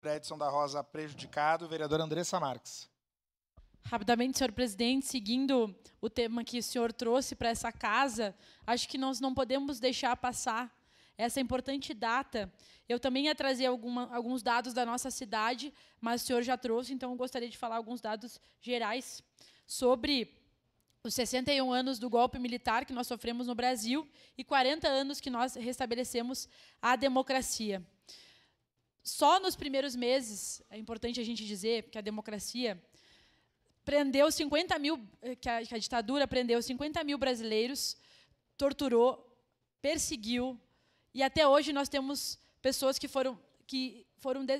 Edson da Rosa prejudicado. Vereadora Andressa Marques. Rapidamente, senhor presidente, seguindo o tema que o senhor trouxe para essa casa, acho que nós não podemos deixar passar essa importante data. Eu também ia trazer alguns dados da nossa cidade, mas o senhor já trouxe, então eu gostaria de falar alguns dados gerais sobre os 61 anos do golpe militar que nós sofremos no Brasil e 40 anos que nós restabelecemos a democracia. Só nos primeiros meses, é importante a gente dizer que a democracia prendeu 50 mil, que a ditadura prendeu 50 mil brasileiros, torturou, perseguiu, e até hoje nós temos pessoas que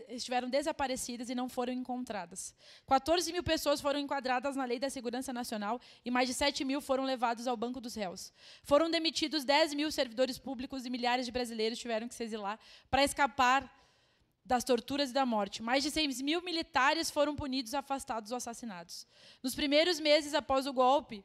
estiveram desaparecidas e não foram encontradas. 14 mil pessoas foram enquadradas na Lei da Segurança Nacional e mais de 7 mil foram levados ao banco dos réus. Foram demitidos 10 mil servidores públicos e milhares de brasileiros tiveram que se exilar para escapar das torturas e da morte. Mais de 6 mil militares foram punidos, afastados ou assassinados. Nos primeiros meses após o golpe,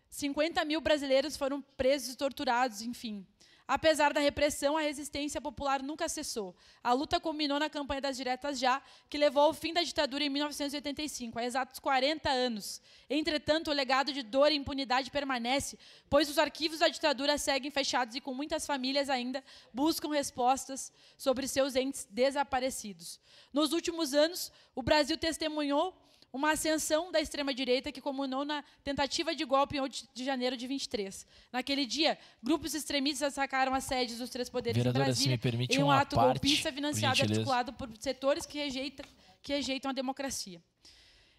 50 mil brasileiros foram presos e torturados, enfim. Apesar da repressão, a resistência popular nunca cessou. A luta culminou na campanha das diretas já, que levou ao fim da ditadura em 1985, há exatos 40 anos. Entretanto, o legado de dor e impunidade permanece, pois os arquivos da ditadura seguem fechados e com muitas famílias ainda buscam respostas sobre seus entes desaparecidos. Nos últimos anos, o Brasil testemunhou uma ascensão da extrema-direita que culminou na tentativa de golpe em 8 de janeiro de 23. Naquele dia, grupos extremistas atacaram as sedes dos três poderes em Brasília em um ato golpista financiado e articulado por setores que rejeitam a democracia.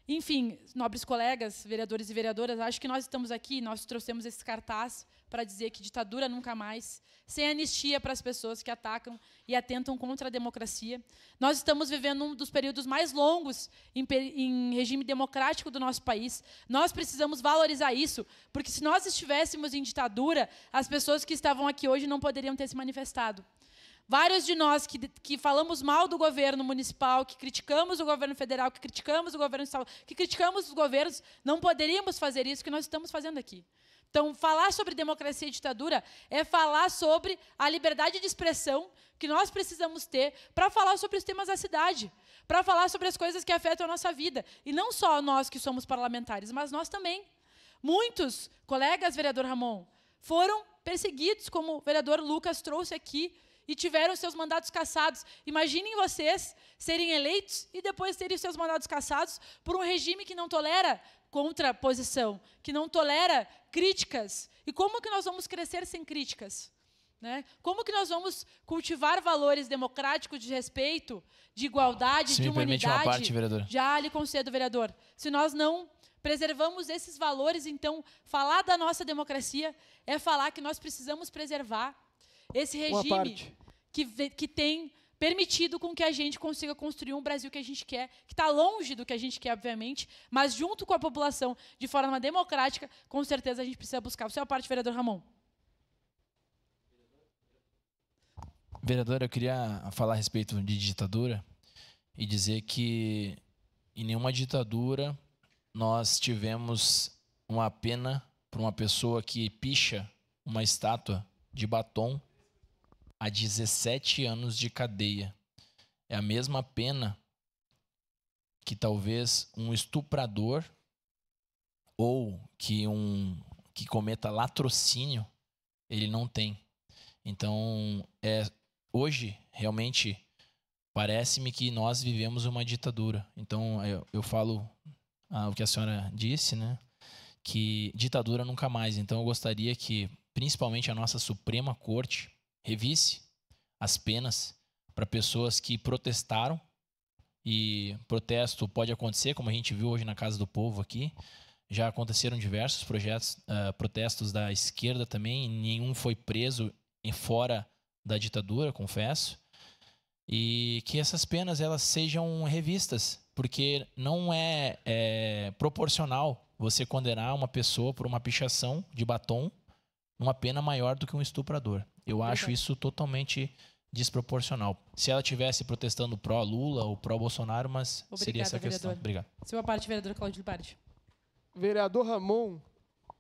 Enfim, nobres colegas, vereadores e vereadoras, acho que nós estamos aqui, nós trouxemos esse cartaz para dizer que ditadura nunca mais, sem anistia para as pessoas que atacam e atentam contra a democracia. Nós estamos vivendo um dos períodos mais longos em regime democrático do nosso país. Nós precisamos valorizar isso, porque se nós estivéssemos em ditadura, as pessoas que estavam aqui hoje não poderiam ter se manifestado. Vários de nós que falamos mal do governo municipal, que criticamos o governo federal, que criticamos o governo estadual, que criticamos os governos, não poderíamos fazer isso que nós estamos fazendo aqui. Então, falar sobre democracia e ditadura é falar sobre a liberdade de expressão que nós precisamos ter para falar sobre os temas da cidade, para falar sobre as coisas que afetam a nossa vida. E não só nós que somos parlamentares, mas nós também. Muitos colegas, vereador Ramon, foram perseguidos, como o vereador Lucas trouxe aqui, e tiveram seus mandatos cassados. Imaginem vocês serem eleitos e depois terem seus mandatos cassados por um regime que não tolera contraposição, que não tolera críticas. E como que nós vamos crescer sem críticas? Né? Como que nós vamos cultivar valores democráticos de respeito, de igualdade, de humanidade? Uma parte, vereador. Já lhe concedo, vereador. Se nós não preservamos esses valores, então, falar da nossa democracia é falar que nós precisamos preservar esse regime que tem permitido com que a gente consiga construir um Brasil que a gente quer, que está longe do que a gente quer, obviamente, mas junto com a população, de forma democrática, com certeza a gente precisa buscar. Você é a parte, vereador Ramon. Vereador, eu queria falar a respeito de ditadura e dizer que em nenhuma ditadura nós tivemos uma pena para uma pessoa que picha uma estátua de batom a 17 anos de cadeia. É a mesma pena que talvez um estuprador ou que cometa latrocínio, ele não tem. Então, hoje, realmente, parece-me que nós vivemos uma ditadura. Então, eu falo o que a senhora disse, né? Que ditadura nunca mais. Então, eu gostaria que, principalmente a nossa Suprema Corte, revisse as penas para pessoas que protestaram, e protesto pode acontecer, como a gente viu hoje na Casa do Povo aqui. Já aconteceram diversos protestos da esquerda também, nenhum foi preso fora da ditadura, confesso. E que essas penas elas sejam revistas, porque não é proporcional você condenar uma pessoa por uma pichação de batom uma pena maior do que um estuprador. Eu acho isso totalmente desproporcional. Se ela estivesse protestando pró-Lula ou pró-Bolsonaro, mas seria essa a questão. Obrigado. Sua parte, vereador Cláudio Lipardi. Vereador Ramon,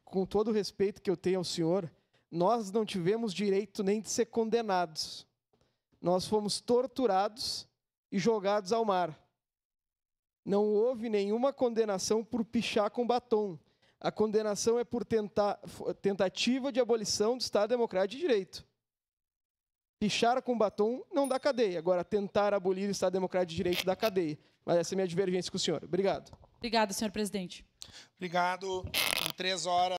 com todo o respeito que eu tenho ao senhor, nós não tivemos direito nem de ser condenados. Nós fomos torturados e jogados ao mar. Não houve nenhuma condenação por pichar com batom. A condenação é por tentativa de abolição do Estado Democrático de Direito. Pichar com batom não dá cadeia. Agora, tentar abolir o Estado Democrático de Direito dá cadeia. Mas essa é a minha divergência com o senhor. Obrigado. Obrigada, senhor presidente. Obrigado. Em 3 horas.